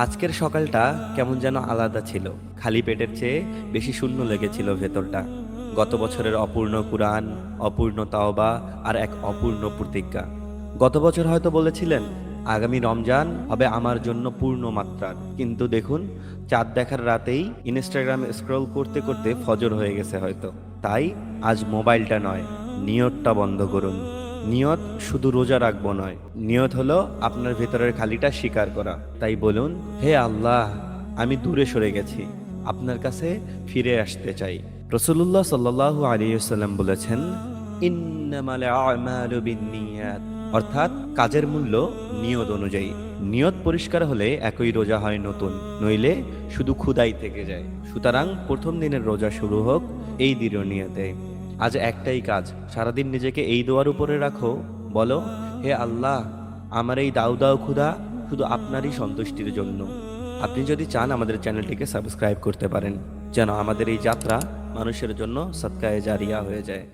আজকের সকালটা কেমন যেন আলাদা ছিল। খালি পেটের চেয়ে বেশি শূন্য লেগেছিল ভেতরটা। গত বছরের অপূর্ণ কুরআন, অপূর্ণ তাওবা আর এক অপূর্ণ প্রতিজ্ঞা। গত বছর হয়তো বলেছিলেন আগামী রমজান হবে আমার জন্য পূর্ণ মাত্রার, কিন্তু দেখুন চাঁদ দেখার রাতেই ইনস্টাগ্রাম স্ক্রল করতে করতে ফজর হয়ে গেছে হয়তো। তাই আজ মোবাইলটা নয়, নিয়তটা বন্ধ করুন। নিয়ত শুধু রোজা রাখবো নয়, নিয়ত হলো আপনার ভেতরের খালিটা স্বীকার করা। তাই বলুন, হে আল্লাহ, আমি দূরে সরে গেছি, আপনার কাছে ফিরে আসতে চাই। রাসূলুল্লাহ সাল্লাল্লাহু আলাইহি ওয়াসাল্লাম বলেছেন, ইন্নামাল আমালু বিন্নিয়াত, অর্থাৎ কাজের মূল্য নিয়ত অনুযায়ী। নিয়ত পরিষ্কার হলে একই রোজা হয় নতুন, নইলে শুধু ক্ষুধাই থেকে যায়। সুতরাং প্রথম দিনের রোজা শুরু হোক এই দৃঢ় নিয়তে। আজ একটাই কাজ, সারাদিন নিজেকে এই দোয়ার উপরে রাখো, বলো, হে আল্লাহ, আমার এই দাউ দাউ ক্ষুধা শুধু আপনারই সন্তুষ্টির জন্য। আপনি যদি চান আমাদের চ্যানেলটিকে সাবস্ক্রাইব করতে পারেন, যেন আমাদের এই যাত্রা মানুষের জন্য সদকায়ে জারিয়া হয়ে যায়।